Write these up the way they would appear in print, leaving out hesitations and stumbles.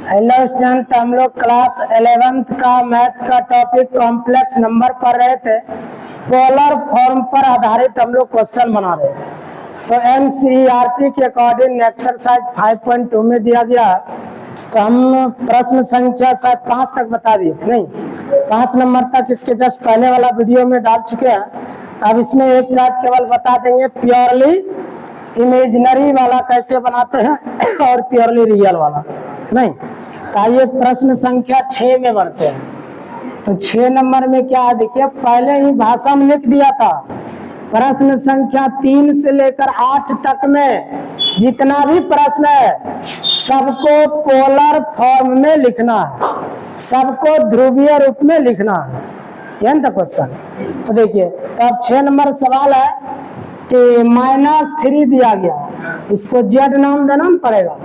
Hello student, हम लोग class 11th का मैथ का टॉपिक कॉम्प्लेक्स नंबर पढ़ रहे थे। पोलर फॉर्म पर आधारित हम लोग क्वेश्चन बना रहे थे। तो एनसीईआरटी के अकॉर्डिंग एक्सरसाइज 5.2 में दिया गया। तो हम प्रश्न संख्या शायद 5 तक बता दिए थे, नहीं 5 नंबर तक इसके जस्ट पहले वाला वीडियो में डाल चुके हैं। अब इसमें एक टाइप केवल बता देंगे, प्योरली इमेजिनरी वाला कैसे बनाते हैं और प्योरली रियल वाला नहीं। तो आइए प्रश्न संख्या 6 में बढ़ते हैं। तो 6 नंबर में क्या है देखिए, पहले ही भाषा में लिख दिया था। प्रश्न संख्या 3 से लेकर 8 तक में जितना भी प्रश्न है सबको पोलर फॉर्म में लिखना है, सबको ध्रुवीय रूप में लिखना है। यह था क्वेश्चन। तो देखिए, तो अब 6 नंबर सवाल है कि -3 दिया गया, इसको जेड नाम देना पड़ेगा।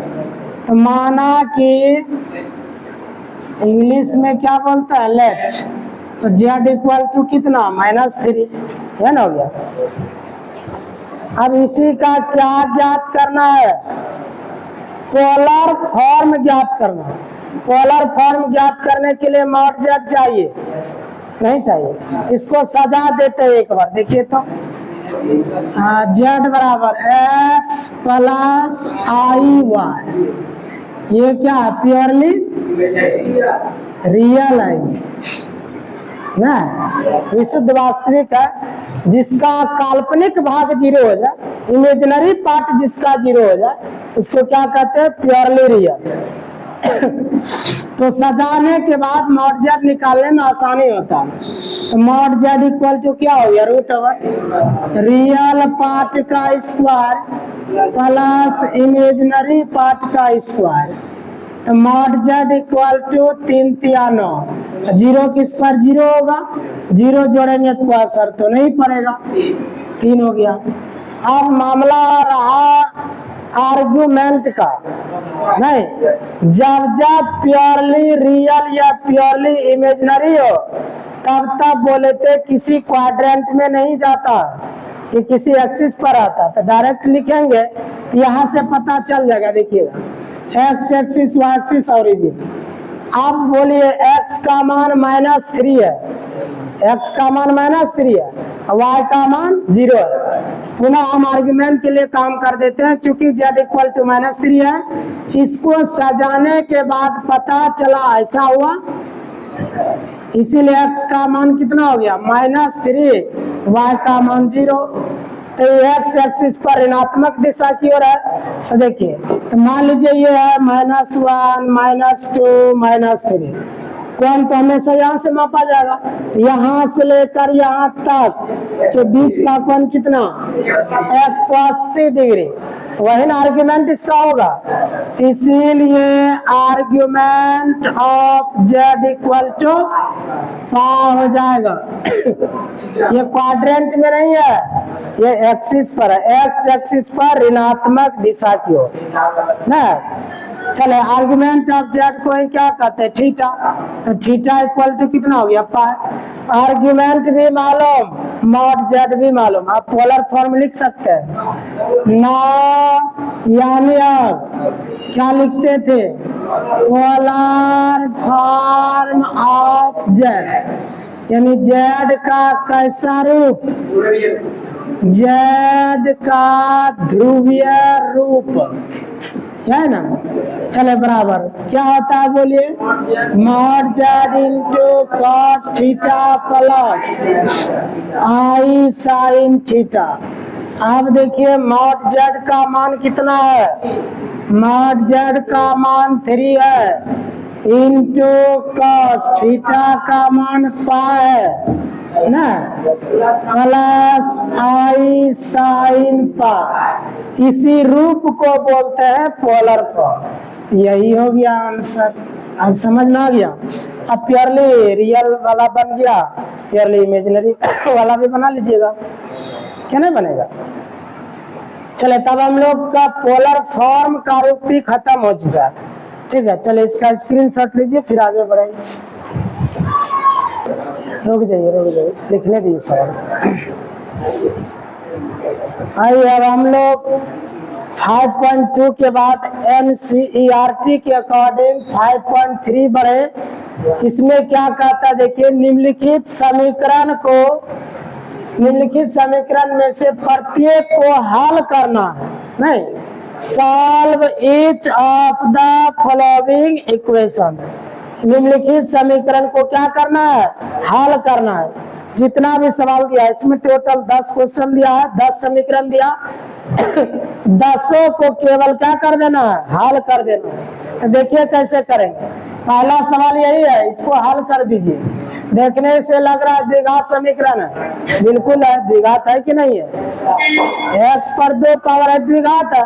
तो माना कि इंग्लिश में क्या बोलता है, लेट, तो जेड इक्वल टू कितना, -3, है ना, हो गया। अब इसी का क्या ज्ञात करना है, पोलर फॉर्म ज्ञात करना। पोलर फॉर्म ज्ञात करने के लिए मॉड जेड चाहिए, नहीं चाहिए। इसको सजा देते हैं एक बार, देखिए तो जेड बराबर x प्लस IY, ये क्या है, प्योरली रियल है ना, विशुद्ध वास्तविक है, जिसका काल्पनिक भाग 0 हो जाए, इमेजिनरी पार्ट जिसका 0 हो जाए, इसको क्या कहते हैं, प्योरली रियल। तो सजाने के बाद मॉड जेड निकालने में आसानी होता है। तो मॉड जेड इक्वल टू क्या हो गया, √, रियल पार्ट का स्क्वायर प्लस इमेजिनरी पार्ट का स्क्वायर। तो मॉड जेड इक्वल टू 3 3 9, 0 की स्क्वायर 0 होगा, 0 जोड़ेंगे तो असर तो नहीं पड़ेगा, 3 हो गया। अब मामला रहा आर्गुमेंट का, नहीं, जब प्योरली रियल या प्योरली इमेजिनरी हो तब बोले थे किसी क्वाड्रेंट में नहीं जाता, ये किसी एक्सिस पर आता। तो डायरेक्ट लिखेंगे, यहाँ से पता चल जाएगा, देखिएगा x axis, y axis, origin. अब बोलिए x का मान -3 है, x का मान -3 है, y का मान 0 है। पुनः हम आर्गुमेंट के लिए काम कर देते हैं, चूंकि z इक्वल टू -3 है, इसको सजाने के बाद पता चला ऐसा हुआ, इसीलिए x का मान कितना हो गया, -3, y का मान 0। तो x एक्सिस पर ऋणात्मक दिशा की ओर है। तो देखिए, तो मान लीजिए ये है -1, -2, -3, कोण तो हमेशा यहाँ से मापा जाएगा, यहाँ से लेकर यहाँ तक तो बीच का कोण कितना, 180 डिग्री। वही ना आर्ग्यूमेंट इसका होगा, इसीलिए argument of z equal to हो जाएगा। ये क्वाड्रेंट में नहीं है, ये एक्सिस पर है, x एक्सिस पर ऋणात्मक दिशा की ओर ना। चले, आर्गुमेंट ऑफ जेड को ही क्या कहते हैं, थीटा। तो थीटा इक्वल टू कितना हो गया, पाई। आर्गुमेंट भी मालूम, मॉड जेड भी मालूम, आप पोलर फॉर्म लिख सकते हैं ना। यानी आप क्या लिखते थे, पोलर फॉर्म ऑफ जेड, यानी जेड का कैसा रूप, जेड का ध्रुवीय रूप, है ना। चले, बराबर क्या होता है बोलिए, mod Z into cos theta plus I sine theta. अब देखिए मॉड जेड का मान कितना है, मॉड जेड का मान 3 है, इंटू कॉस थीटा का मान पाई है ना, प्लस I साइन पाई। इसी रूप को बोलते हैं पोलर फॉर्म। यही हो गया आंसर। अब समझ में आ गया। अब प्योरली रियल वाला बन गया, प्योरली इमेजिनरी वाला भी बना लीजिएगा, क्या नहीं बनेगा। चले, तब हम लोग का पोलर फॉर्म का रूप भी खत्म हो चुका है, ठीक है। चले, इसका स्क्रीनशॉट लीजिए, फिर आगे बढ़ेंगे। रुक जाइए, लिखने दीजिए सवाल। आइए, अब हम लोग 5.2 के बाद NCERT के अकॉर्डिंग 5.3 बढ़े। इसमें क्या कहता है देखिए, निम्नलिखित समीकरण में से प्रत्येक को हल करना है। नहीं, solve each of the following equation. निम्नलिखित समीकरण को क्या करना है, हल करना है। जितना भी सवाल दिया है इसमें टोटल 10 क्वेश्चन दिया है, 10 समीकरण दिया, 10 को केवल क्या कर देना है, हल कर देना है। तो देखिए कैसे करेंगे। पहला सवाल यही है, इसको हल कर दीजिए। देखने से लग रहा है द्विघात समीकरण है, बिल्कुल है, द्विघात है कि नहीं है। x पर 2 पावर है, द्विघात है।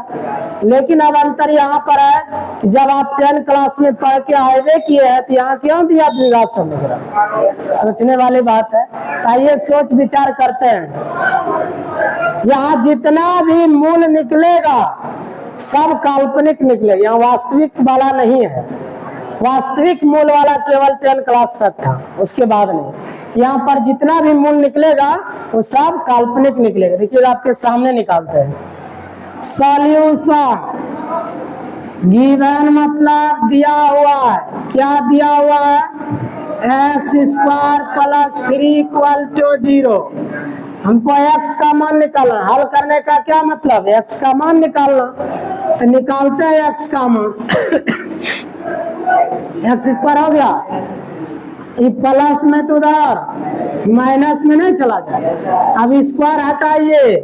लेकिन अब अंतर यहाँ पर है कि जब आप 10 क्लास में पढ़ के हाईवे किए हैं तो यहाँ क्यों दिया द्विघात समीकरण। सोचने वाली बात है। आइए सोच विचार करते हैं। यहाँ जितना भी मूल निकलेगा सब काल्पनिक निकलेगा, यहाँ वास्तविक वाला नहीं है। वास्तविक मूल वाला केवल 10 क्लास तक था, उसके बाद नहीं। यहाँ पर जितना भी मूल निकलेगा वो सब काल्पनिक निकलेगा। देखिए आपके सामने निकालते हैं। सॉल्यूशन गिवन मतलब दिया हुआ है, क्या दिया हुआ है, x² + 3 = 0। हमको x का मान निकालना। हल करने का क्या मतलब, x का मान निकालना। तो निकालते हैं x का मान। x² हो गया, ये प्लस में तो उधर माइनस में नहीं चला जाएगा। अब स्क्वायर हटाइए,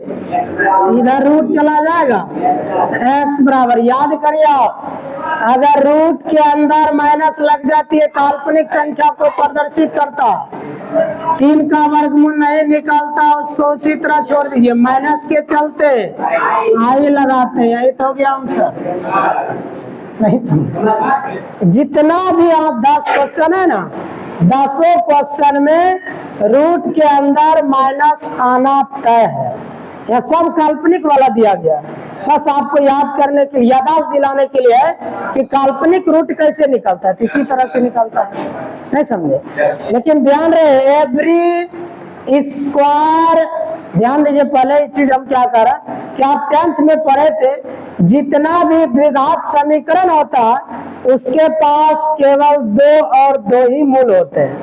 इधर रूट चला जाएगा। x बराबर, याद करिए आप, अगर रूट के अंदर माइनस लग जाती है काल्पनिक संख्या को प्रदर्शित करता। 3 का वर्गमूल नहीं निकालता, उसको उसी तरह छोड़ दीजिए। माइनस के चलते आई लगाते हैं, यही तो हो गया आंसर। नहीं समझ। जितना भी आप 10 क्वेश्चन है ना, 10 क्वेश्चन में रूट के अंदर माइनस आना तय है। यह सब काल्पनिक वाला दिया गया है। बस आपको याद करने के लिए, याददाश्त दिलाने के लिए है कि काल्पनिक रूट कैसे निकलता है, इसी तरह से निकलता है। नहीं समझे। लेकिन ध्यान रहे, एवरी स्क्वायर, ध्यान दीजिए। पहले चीज हम क्या कर रहे हैं कि आप 10th में पढ़े थे, जितना भी द्विघात समीकरण होता है उसके पास केवल 2 और 2 ही मूल होते हैं।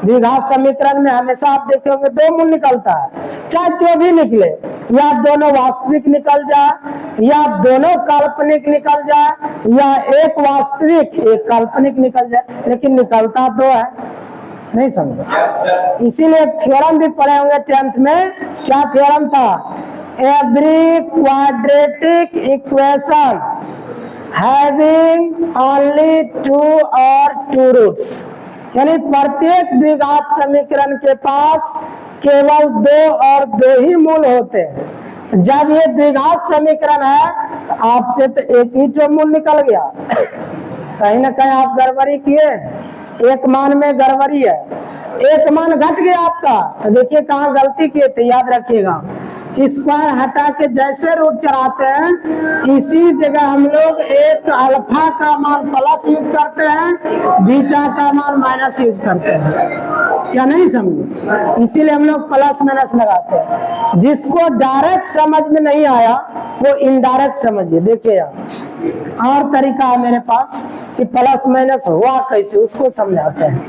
द्विघात समीकरण में हमेशा आप देखे होंगे 2 मूल निकलता है। चाहे जो भी निकले, या दोनों वास्तविक निकल जाए, या दोनों काल्पनिक निकल जाए, या एक वास्तविक एक काल्पनिक निकल जाए, लेकिन निकलता तो है। नहीं समझे। इसीलिए थ्योरम भी पढ़े होंगे 10th में। क्या थ्योरम था, every quadratic equation having only 2 और 2 रूट्स, यानी प्रत्येक द्विघात समीकरण के पास केवल 2 और 2 ही मूल होते हैं। जब ये द्विघात समीकरण है तो आपसे तो एक ही जो मूल निकल गया। कहीं ना कहीं आप गड़बड़ी किए, एक मान में गड़बड़ी है, एक मान घट गया आपका। तो देखिए कहाँ गलती किए थे, याद रखिएगा। स्क्वायर हटा के जैसे रूट चढ़ाते हैं, इसी जगह हम लोग एक अल्फा का मान प्लस यूज करते हैं, बीटा का मान माइनस यूज करते हैं। क्या नहीं समझे। इसीलिए हम लोग प्लस माइनस लगाते हैं। जिसको डायरेक्ट समझ में नहीं आया वो इनडायरेक्ट समझिए। देखिए और तरीका है मेरे पास कि प्लस माइनस हुआ कैसे, उसको समझाते हैं।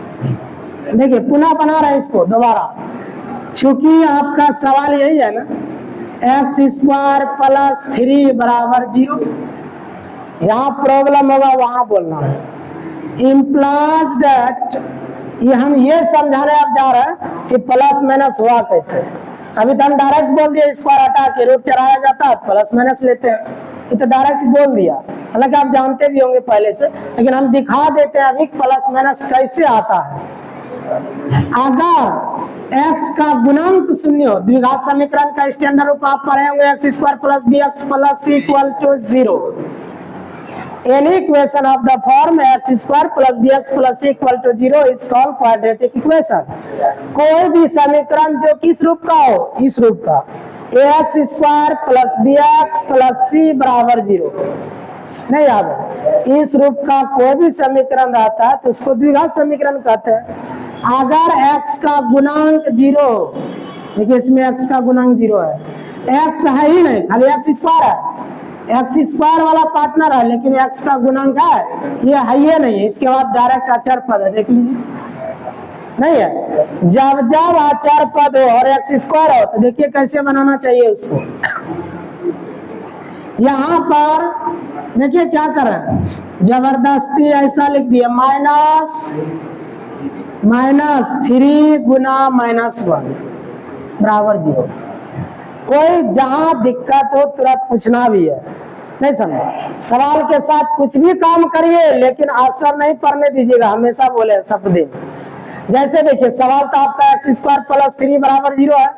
देखिए पुनः बना रहे हैं इसको दोबारा, चूंकि आपका सवाल यही है ना, x² + 3 = 0। यहाँ प्रॉब्लम होगा वहां बोलना है। इम्प्लाइज दैट, ये हम ये समझाने आप जा रहे हैं कि प्लस माइनस हुआ कैसे। अभी तो हम डायरेक्ट बोल दिए, स्क्वायर हटा के रूट चढ़ाया जाता है, प्लस माइनस लेते हैं। ये तो डायरेक्ट बोल दिया, हालांकि आप जानते भी होंगे पहले से, लेकिन हम दिखा देते हैं अभी प्लस माइनस कैसे आता है। अगर x का गुणांक 0 हो, द्विघात समीकरण का स्टैंडर्ड रूप आप पढ़े होंगे, x² + bx + c = 0। Any equation of the form x² + bx + c = 0 is called quadratic equation। कोई भी समीकरण जो किस रूप का हो, इस रूप का, ax² + bx + c = 0, नहीं याद है, इस रूप का कोई भी समीकरण रहता है तो उसको द्विघात समीकरण कहते हैं। अगर x का गुणांक 0 हो, देखिए इसमें x का गुणांक 0 है, x है ही नहीं, खाली x² है, एक्स स्क्वायर वाला पार्टनर है, लेकिन एक्स का गुणांक है ये नहीं है। इसके बाद डायरेक्ट अचर पद है, देख लीजिए नहीं है। जब जब अचर पद हो और एक्स स्क्वायर हो तो देखिए कैसे बनाना चाहिए उसको। यहाँ पर देखिए क्या कर रहे हैं, जबरदस्ती ऐसा लिख दिया -3 गुना -1 बराबर 0। कोई जहां दिक्कत हो तुरंत पूछना भी है, नहीं समझे। सवाल के साथ कुछ भी काम करिए लेकिन आंसर नहीं पढ़ने दीजिएगा, हमेशा बोले सब दिन। जैसे देखिए सवाल तो आपका x² + 3 बराबर 0 है,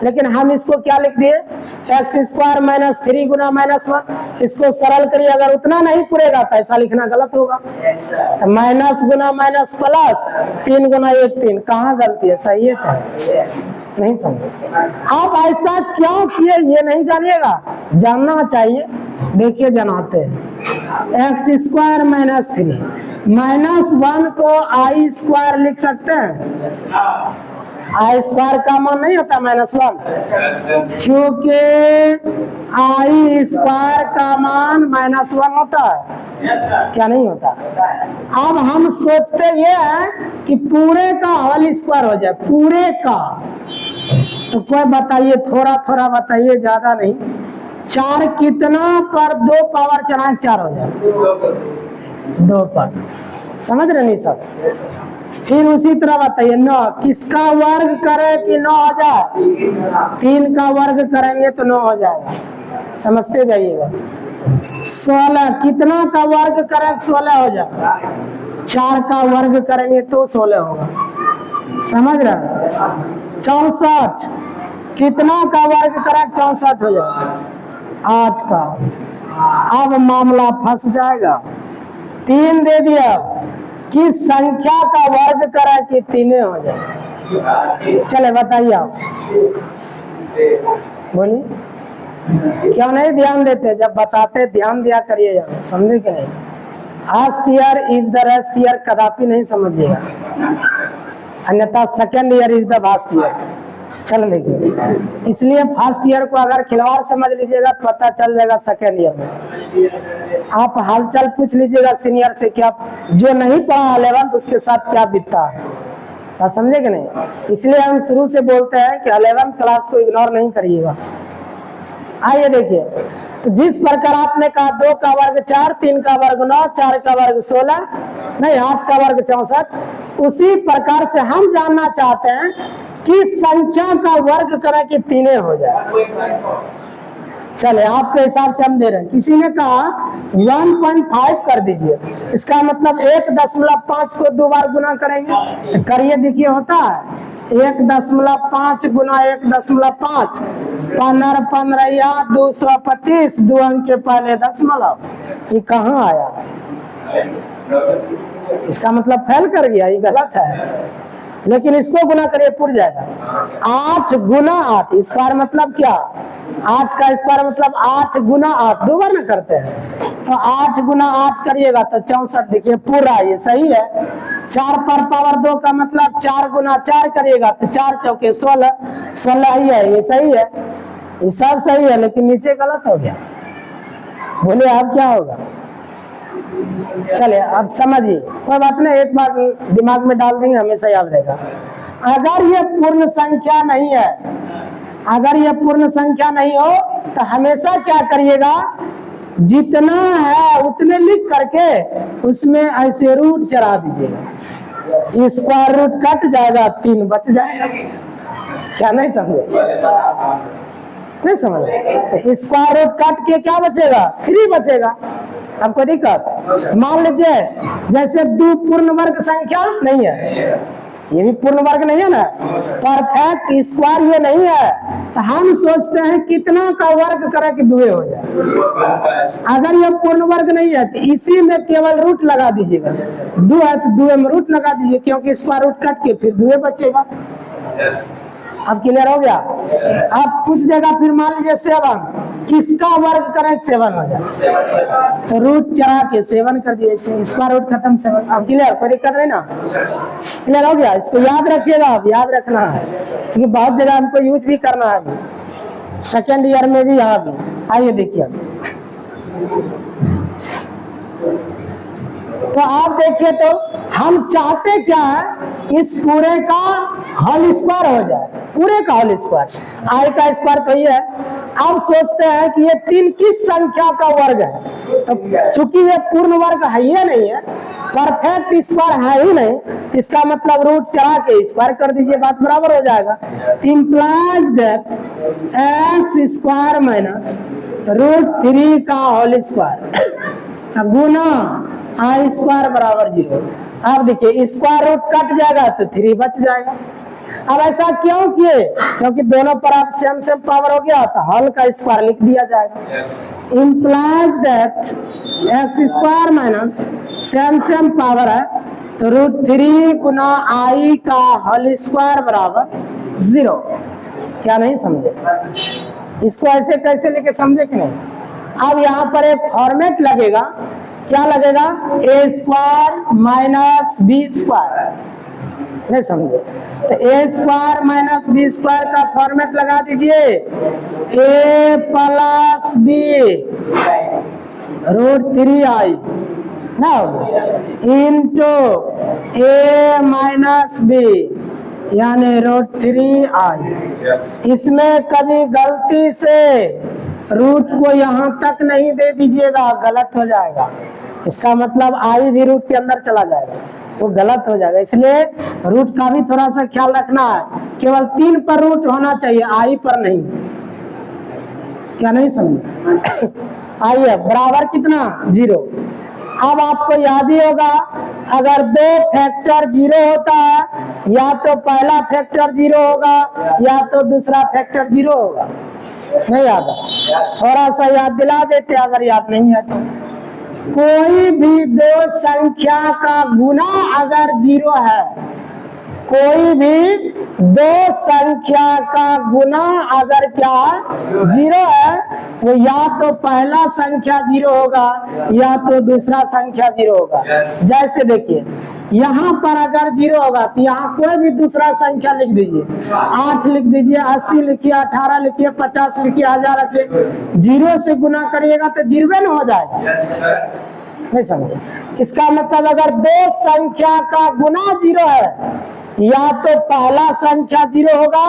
लेकिन हम इसको क्या लिख दिए, x² - 3 गुना -1। इसको सरल करिए, अगर उतना नहीं पूरेगा तो ऐसा लिखना गलत होगा। तो माइनस गुना माइनस प्लस 3 गुना 1 3, कहाँ गलती है, सही है तो नहीं समझे। आप ऐसा क्यों किए ये नहीं जानिएगा, जानना चाहिए। देखिए जनाते हैं x² - 3 -1 को I² लिख सकते हैं। I² का मान नहीं होता -1, क्योंकि I² का मान -1 होता है, क्या नहीं होता। अब हम सोचते ये है कि पूरे का होल स्क्वायर हो जाए, पूरे का। तो कोई बताइए, थोड़ा थोड़ा बताइए, ज्यादा नहीं। 4 कितना पर 2 पावर चढ़ाए 4 हो जाए, 2 पर, समझ रहे नहीं सब। फिर उसी तरह बताइए 9 किसका वर्ग करे कि 9 हो जाए, 3 का वर्ग करेंगे तो 9 हो जाएगा, समझते जाइएगा। 16 कितना का वर्ग करें 16 हो जाएगा, 4 का वर्ग करेंगे तो 16 होगा, समझ रहे। 64 कितना का वर्ग करें 64 हो जाएगा, 8 का। अब मामला फंस जाएगा। 3 दे दिया, किस संख्या का वर्ग करें कि 3 हो जाए। चले बताइए आप, बोलिए। क्यों नहीं ध्यान देते, जब बताते ध्यान दिया करिए, समझे कि नहीं। First year is the rest year कदापि नहीं समझिएगा, अन्यथा second year is the first year. चल लीजिए, इसलिए फर्स्ट ईयर को अगर खिलवाड़ समझ लीजिएगा तो पता चल जाएगा सेकेंड ईयर में। आप हालचाल पूछ लीजिएगा सीनियर से, क्या जो नहीं पढ़ा 11th उसके साथ क्या बीतता है, बात समझे कि नहीं। इसलिए हम शुरू से बोलते हैं कि 11th क्लास को इग्नोर नहीं करिएगा। आइए देखिए, तो जिस प्रकार आपने कहा 2 का वर्ग 4, 3 का वर्ग 9, 4 का वर्ग 16, नहीं 8 का वर्ग 64, उसी प्रकार से हम जानना चाहते हैं कि संख्या का वर्ग करें कि 3 हो जाए। चले आपके हिसाब से हम दे रहे हैं। किसी ने कहा 1.5 कर दीजिए, इसका मतलब 1.5 को 2 बार गुना करेंगे, करिए देखिए होता है 1.5 गुना 1.5, 15 15 या 225, 2 अंक के पहले दशमलव, ये कहाँ आया, इसका मतलब फेल कर गया, ये गलत है। लेकिन इसको गुना करिए पुर जाएगा, 8 गुना 8, स्क्वायर मतलब क्या, 8 का स्क्वायर मतलब 8 गुना 8, 2 बार ना करते हैं, तो 8 गुना 8 करिएगा तो 64, देखिए पूरा, ये सही है। 4 पर पावर 2 का मतलब 4 गुना 4 करिएगा तो 4 चौके 16, 16 ही है, ये सही है, ये सब सही है, लेकिन नीचे गलत हो गया। बोलिए अब क्या होगा। चले अब समझिए, कोई बात नहीं, एक बार दिमाग में डाल देंगे हमेशा याद रहेगा। अगर ये पूर्ण संख्या नहीं है, अगर ये पूर्ण संख्या नहीं हो तो हमेशा क्या करिएगा, जितना है उतने लिख करके उसमें ऐसे रूट चढ़ा दीजिएगा, स्क्वायर रूट कट जाएगा, 3 बच जाएगा। क्या नहीं समझे, नहीं समझ। स्क्वायर रूट काट के क्या बचेगा, 3 बचेगा। आपको दिक्कत, मान लीजिए जैसे 2 पूर्ण वर्ग संख्या नहीं है, ये भी पूर्ण वर्ग नहीं है ना, परफेक्ट स्क्वायर ये नहीं है, तो हम सोचते हैं कितना का वर्ग करें कि 2 हो जाए। अगर ये पूर्ण वर्ग नहीं है तो इसी में केवल रूट लगा दीजिएगा, 2 है तो 2 में रूट लगा दीजिए, क्योंकि स्क्वायर रूट कट के फिर 2 बचेगा। अब क्लियर हो गया। अब पूछ देगा फिर मान लीजिए 7, किसका वर्ग करें 7 हो जाए, तो रूट चढ़ा के 7 कर दिए, स्क्वायर रूट खत्म 7। अब क्लियर, कोई दिक्कत नहीं ना, क्लियर हो गया। इसको याद रखिएगा, अब याद रखना है क्योंकि बहुत जगह हमको यूज भी करना है, अभी सेकेंड ईयर में भी, यहाँ भी। आइए देखिए, तो आप देखिए, तो हम चाहते क्या है, इस पूरे का होल स्क्वायर हो जाए, पूरे का होल स्क्वायर, आई का स्क्वायर तो ये है। अब सोचते हैं कि ये 3 किस संख्या का वर्ग है, तो चूंकि ये पूर्ण वर्ग है ही नहीं है, परफेक्ट स्क्वायर है ही नहीं, इसका मतलब रूट चढ़ा के स्क्वायर कर दीजिए, बात बराबर हो जाएगा। Implies that x square minus √3 का होल स्क्वायर गुना आई स्क्वायर बराबर 0। अब देखिए स्क्वायर रूट कट जाएगा तो 3 बच जाएगा। अब ऐसा क्यों किए, क्योंकि दोनों पर आप सेम सेम पावर हो गया, तो हल का स्क्वायर लिख दिया जाएगा। Implies that x square minus same same power है, तो √3 गुना आई का होल स्क्वायर बराबर 0। क्या नहीं समझे? इसको ऐसे कैसे लेके समझे कि नहीं? अब यहाँ पर एक फॉर्मेट लगेगा, क्या लगेगा, ए स्क्वायर माइनस बी स्क्वायर, नहीं समझे? तो ए स्क्वायर माइनस बी स्क्वायर का फॉर्मेट लगा दीजिए, ए प्लस बी √3i ना इंटू ए माइनस बी यानी √3i। इसमें कभी गलती से रूट को यहाँ तक नहीं दे दीजिएगा, गलत हो जाएगा। इसका मतलब आई भी रूट के अंदर चला जाएगा, वो गलत हो जाएगा। इसलिए रूट का भी थोड़ा सा ख्याल रखना है, केवल 3 पर रूट होना चाहिए, आई पर नहीं। क्या नहीं समझे? आइए बराबर कितना 0। अब आपको याद ही होगा, अगर 2 फैक्टर 0 होता है, या तो पहला फैक्टर 0 होगा या तो दूसरा फैक्टर 0 होगा। नहीं याद है? थोड़ा सा याद दिला देते अगर याद नहीं है तो। कोई भी 2 संख्या का गुना अगर 0 है, कोई भी 2 संख्या का गुना अगर क्या 0 है, वो या तो पहला संख्या 0 होगा या तो दूसरा संख्या 0 होगा। जैसे देखिए यहाँ पर अगर 0 होगा तो यहाँ कोई भी दूसरा संख्या लिख दीजिए, 8 लिख दीजिए, 80 लिखिए, 18 लिखिए, 50 लिखिए, 1000 लिखिए, 0 से गुना करिएगा तो 0 न हो जाएगा। नहीं समझे? इसका मतलब अगर 2 संख्या का गुना 0 है, या तो पहला संख्या 0 होगा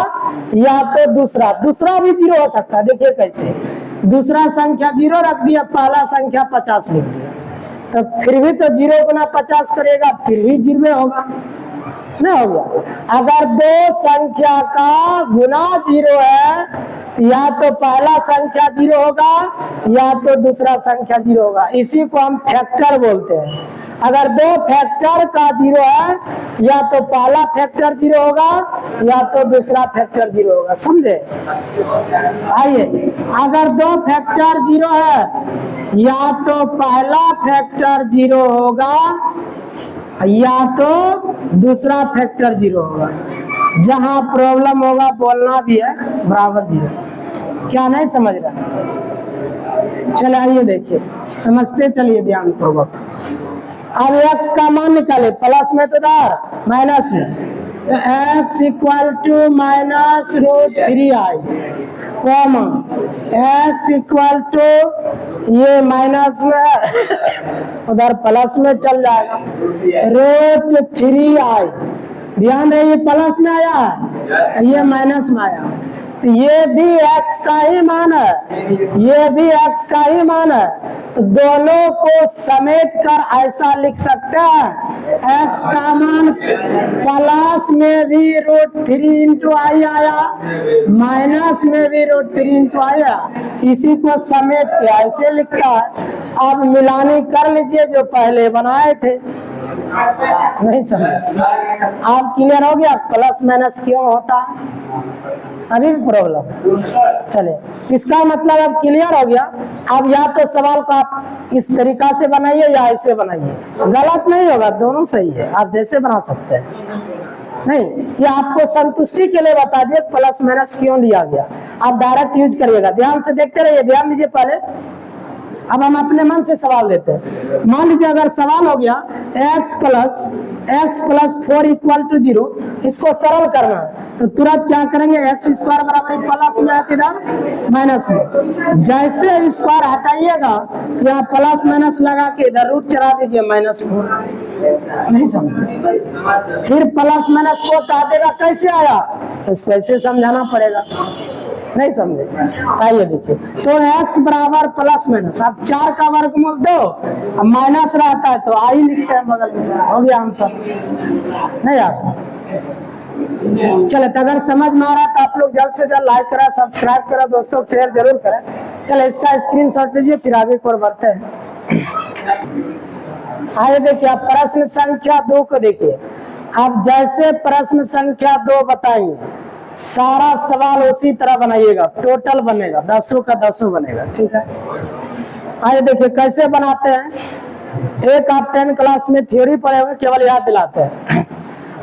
या तो दूसरा भी 0 हो सकता है। देखिए कैसे, दूसरा संख्या 0 रख दिया, पहला संख्या 50 लिख दिया, तो फिर भी तो 0 गुना 50 करेगा, फिर भी 0 होगा, नहीं हो गया। अगर 2 संख्या का गुना 0 है, या तो पहला संख्या 0 होगा या तो दूसरा संख्या 0 होगा, इसी को हम फैक्टर बोलते हैं। अगर 2 फैक्टर का 0 है, या तो पहला फैक्टर 0 होगा या तो दूसरा फैक्टर 0 होगा, समझे? आइए, अगर 2 फैक्टर 0 है, या तो पहला फैक्टर 0 होगा या तो दूसरा फैक्टर 0 होगा। जहां प्रॉब्लम होगा बोलना भी है बराबर 0। क्या नहीं समझ रहा? चले आइए देखिए, समझते चलिए ध्यान पूर्वक। अब x का मान निकाले, प्लस में तो दार माइनस में, तो x equal to minus √3i comma x equal to ये माइनस में उधर प्लस में चल जाएगा √3i। ध्यान रहे ये प्लस में आया है, ये माइनस में आया, तो ये भी x का ही मान है, ये भी x का ही मान है, तो दोनों को समेट कर ऐसा लिख सकते हैं, x का मान प्लस में भी √3 इंटू आई आया, माइनस में भी √3 इंटू आया, इसी को समेट के ऐसे लिखता है। अब मिलानी कर लीजिए जो पहले बनाए थे। नहीं समझ? आप क्लियर हो गया प्लस माइनस क्यों होता है? अभी भी प्रॉब्लम? चले, इसका मतलब अब क्लियर हो गया। अब या तो सवाल को आप इस तरीका से बनाइए या ऐसे बनाइए, गलत नहीं होगा, दोनों सही है, आप जैसे बना सकते हैं। नहीं, ये आपको संतुष्टि के लिए बता दिए प्लस माइनस क्यों लिया गया, आप डायरेक्ट यूज करिएगा। ध्यान से देखते रहिए, ध्यान दीजिए पहले। अब हम अपने मन से सवाल देते हैं। मान लीजिए अगर सवाल हो गया x प्लस 4 इक्वल टू 0, इसको सरल करना है तो तुरंत क्या करेंगे, एक्स स्क्वायर बराबर प्लस में है इधर माइनस में, जैसे स्क्वायर हटाइएगा यहाँ प्लस माइनस लगा के इधर रूट चला दीजिए -4। नहीं समझ, फिर प्लस माइनस को काटेगा, कैसे आया इसको ऐसे समझाना पड़ेगा, नहीं समझे। आइए देखिए, तो x बराबर प्लस माइनस, अब 4 का वर्गमूल दो, अब माइनस रहता है तो आई लिखते हैं बगल में, हो गया आंसर। नहीं यार चले, तो अगर समझ में आ रहा है तो आप लोग जल्द से जल्द लाइक करें, सब्सक्राइब करें, दोस्तों को शेयर जरूर करें। चले इसका स्क्रीनशॉट लीजिए, फिर आगे की ओर बढ़ते हैं। आइए देखिए, आप प्रश्न संख्या 2 को देखिए। आप जैसे प्रश्न संख्या 2 बताएंगे, सारा सवाल उसी तरह बनाइएगा, टोटल बनेगा 10 का 10 बनेगा, ठीक है। आइए देखिए कैसे बनाते हैं। एक आप 10 क्लास में थ्योरी पढ़े होंगे, केवल याद दिलाते हैं।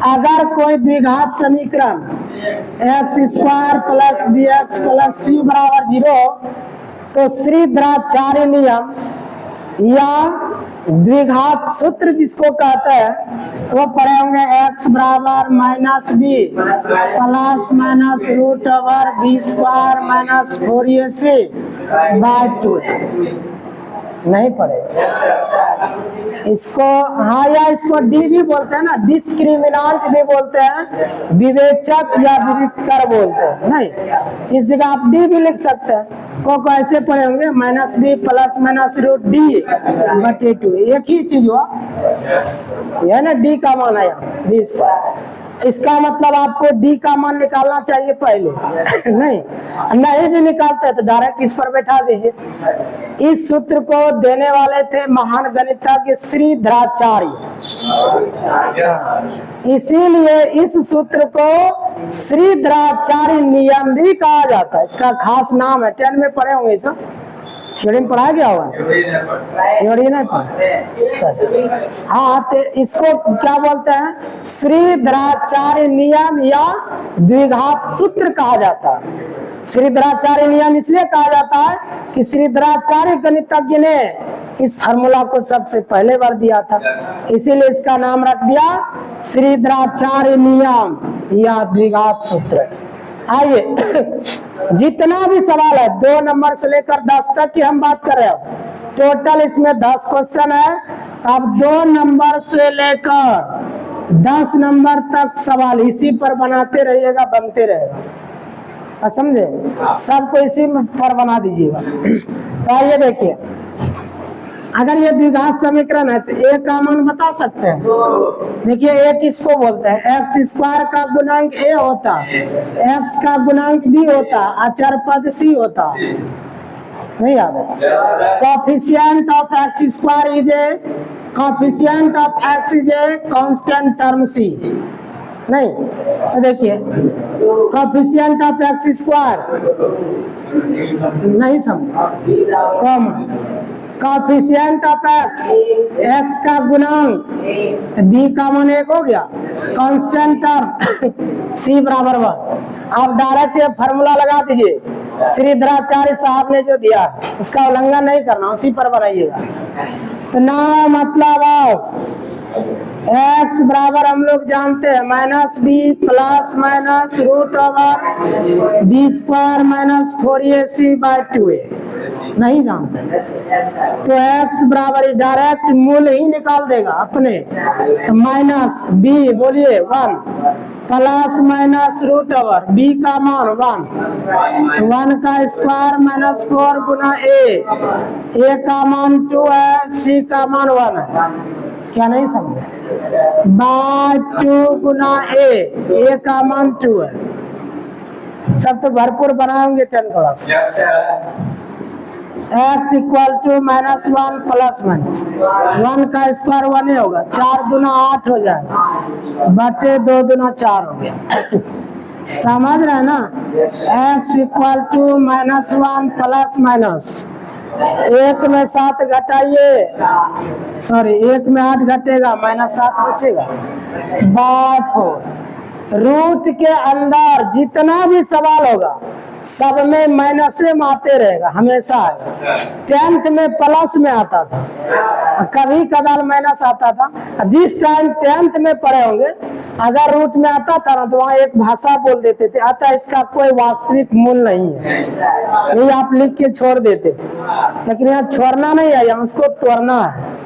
अगर कोई द्विघात समीकरण x² plus bx plus c बराबर 0, तो श्रीधराचार्य नियम या द्विघात सूत्र जिसको कहते हैं वो पढ़े होंगे, x बराबर -b plus minus √b² minus 4ac/2। नहीं पढ़े इसको, हाँ, या इसको डी भी बोलते हैं ना, डिस्क्रिमिनेंट भी बोलते हैं, विवेचक या विविधकर बोलते हैं। नहीं, इस जगह आप डी भी लिख सकते हैं। को ऐसे पढ़े होंगे, -b प्लस माइनस √d/2, एक ही चीज हुआ, यह ना डी का मान आया b²। इसका मतलब आपको डी का मान निकालना चाहिए पहले। नहीं भी निकालते तो डायरेक्ट इस पर बैठा दीजिए। इस सूत्र को देने वाले थे महान गणितज्ञ श्रीधराचार्य, इसीलिए इस सूत्र को श्रीधराचार्य नियम भी कहा जाता है। इसका खास नाम है, 10 में पढ़े होंगे, सब थ्योरी में पढ़ाया गया होगा, थ्योरी नहीं पढ़ा। हाँ, तो इसको क्या बोलते हैं, श्रीधराचार्य नियम या द्विघात सूत्र कहा जाता है। श्रीधराचार्य नियम इसलिए कहा जाता है कि श्रीधराचार्य गणितज्ञ ने इस फार्मूला को सबसे पहले बार दिया था, इसीलिए इसका नाम रख दिया श्रीधराचार्य नियम या द्विघात सूत्र। आइए, जितना भी सवाल है 2 नंबर से लेकर 10 तक की हम बात कर रहे हैं, टोटल इसमें 10 क्वेश्चन है। अब 2 नंबर से लेकर 10 नंबर तक सवाल इसी पर बनाते रहिएगा, बनते रहेगा, समझे, सबको इसी पर बना दीजिएगा। तो आइए देखिए, अगर ये द्विघात समीकरण है तो एक का मान बता सकते हैं। देखिए, एक इसको बोलते हैं, x² का गुणांक a होता, x का गुणांक b होता, अचर पद c होता। नहीं याद है, coefficient of x² is a coefficient of x is a constant term c। नहीं, तो देखिए कोएफिशिएंट ऑफ x² नहीं समझ, कॉमन कोएफिशिएंट ऑफ x का गुणांक b का मान 1 हो गया, कांस्टेंट टर्म c बराबर 1। आप डायरेक्ट ये फार्मूला लगा दीजिए, श्रीधराचार्य साहब ने जो दिया उसका उल्लंघन नहीं करना, उसी पर बनाइएगा। तो ना मतलब x बराबर हम लोग जानते हैं -b plus minus √b² minus 4ac/2a, नहीं जानते तो x बराबर डायरेक्ट मूल्य ही निकाल देगा अपने, तो -b बोलिए 1 प्लस माइनस √b का मान 1, 1 का स्क्वायर माइनस 4 गुना a का मान 2 है, c का मान 1 है, क्या नहीं समझे, बाय 2 गुना a का मान 2 है। सब तो भरपूर बनाएंगे 10 class. x equal to -1 plus minus 1 का स्क्वायर 1 ही होगा, 4 दूना 8 हो जाएगा, बटे 2 दूना 4 हो गया। समझ रहे हैं ना, x equal to -1 plus minus 1 में 7 घटाइए, सॉरी 1 में 8 घटेगा, -7 बचेगा, बाय 4। रूट के अंदर जितना भी सवाल होगा सब में माइनस में आते रहेगा, हमेशा। 10th में प्लस में आता था, कभी कदार माइनस आता था। जिस टाइम 10th में पढ़े होंगे अगर रूट में आता था ना तो वहाँ एक भाषा बोल देते थे, अतः इसका कोई वास्तविक मूल नहीं है, ये आप लिख के छोड़ देते थे। लेकिन यहाँ छोड़ना नहीं है, यहाँ उसको तोड़ना है।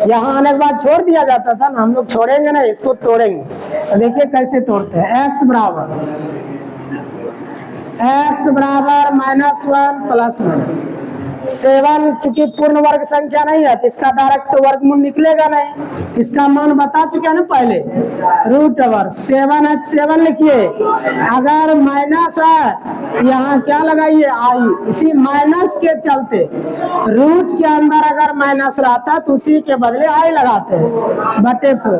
यहाँ आने के बाद छोड़ दिया जाता था ना, हम लोग छोड़ेंगे ना, इसको तोड़ेंगे। तो देखिए कैसे तोड़ते हैं। x बराबर -1 प्लस माइनस 7, चूंकि पूर्ण वर्ग संख्या नहीं है तो इसका डायरेक्ट वर्गमूल निकलेगा नहीं, इसका मान बता चुके हैं ना पहले, √7 है 7 लिखिए। अगर माइनस है यहाँ क्या लगाइए आई, इसी माइनस के चलते रूट के अंदर अगर माइनस रहता तो उसी के बदले आई लगाते हैं बटे 4।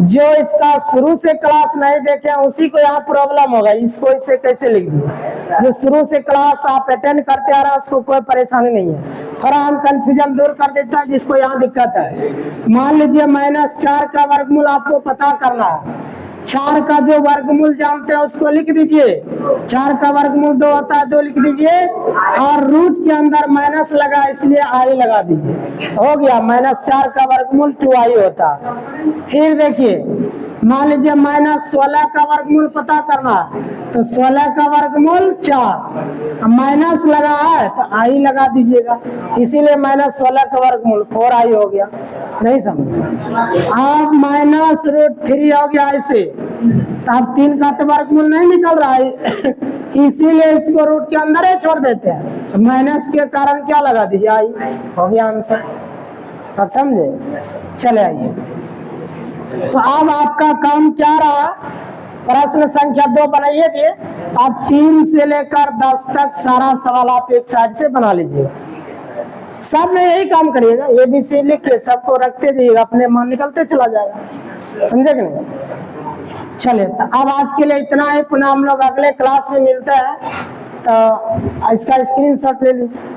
जो इसका शुरू से क्लास नहीं देखे उसी को यहाँ प्रॉब्लम होगा, इसको इसे कैसे लिख दिए। जो शुरू से क्लास आप अटेंड करते आ रहे हैं उसको कोई परेशानी नहीं है, थोड़ा हम कंफ्यूजन दूर कर देता है जिसको यहाँ दिक्कत है। मान लीजिए -4 का वर्गमूल आपको पता करना है, 4 का जो वर्गमूल जानते हैं उसको लिख दीजिए, 4 का वर्गमूल 2 होता है 2 लिख दीजिए, और रूट के अंदर माइनस लगा इसलिए आई लगा दीजिए, हो गया। -4 का वर्गमूल 2i होता। फिर देखिए मान लीजिए -16 का वर्गमूल पता करना है तो 16 का वर्गमूल 4, माइनस लगा है तो आई लगा दीजिएगा, इसीलिए -16 का वर्गमूल 4i हो गया। नहीं समझ, अब -√3 हो गया ऐसे, अब 3 का तो वर्गमूल नहीं निकल रहा है इसीलिए इसको रूट के अंदर ही छोड़ देते हैं, माइनस के कारण क्या लगा दीजिए आई, हो गया आंसर। अब समझे, चले आइए। तो अब आपका काम क्या रहा, प्रश्न संख्या 2 बनाइए दिए, अब 3 से लेकर 10 तक सारा सवाल आप एक साइड से बना लीजिएगा। सब में यही काम करिएगा, ABC लिख के सबको रखते जाइएगा, अपने मन निकलते चला जाएगा, समझे कि नहीं। चलिए तो अब आज के लिए इतना ही, पुनः हम लोग अगले क्लास में मिलते हैं, तो इसका स्क्रीनशॉट ले लीजिए।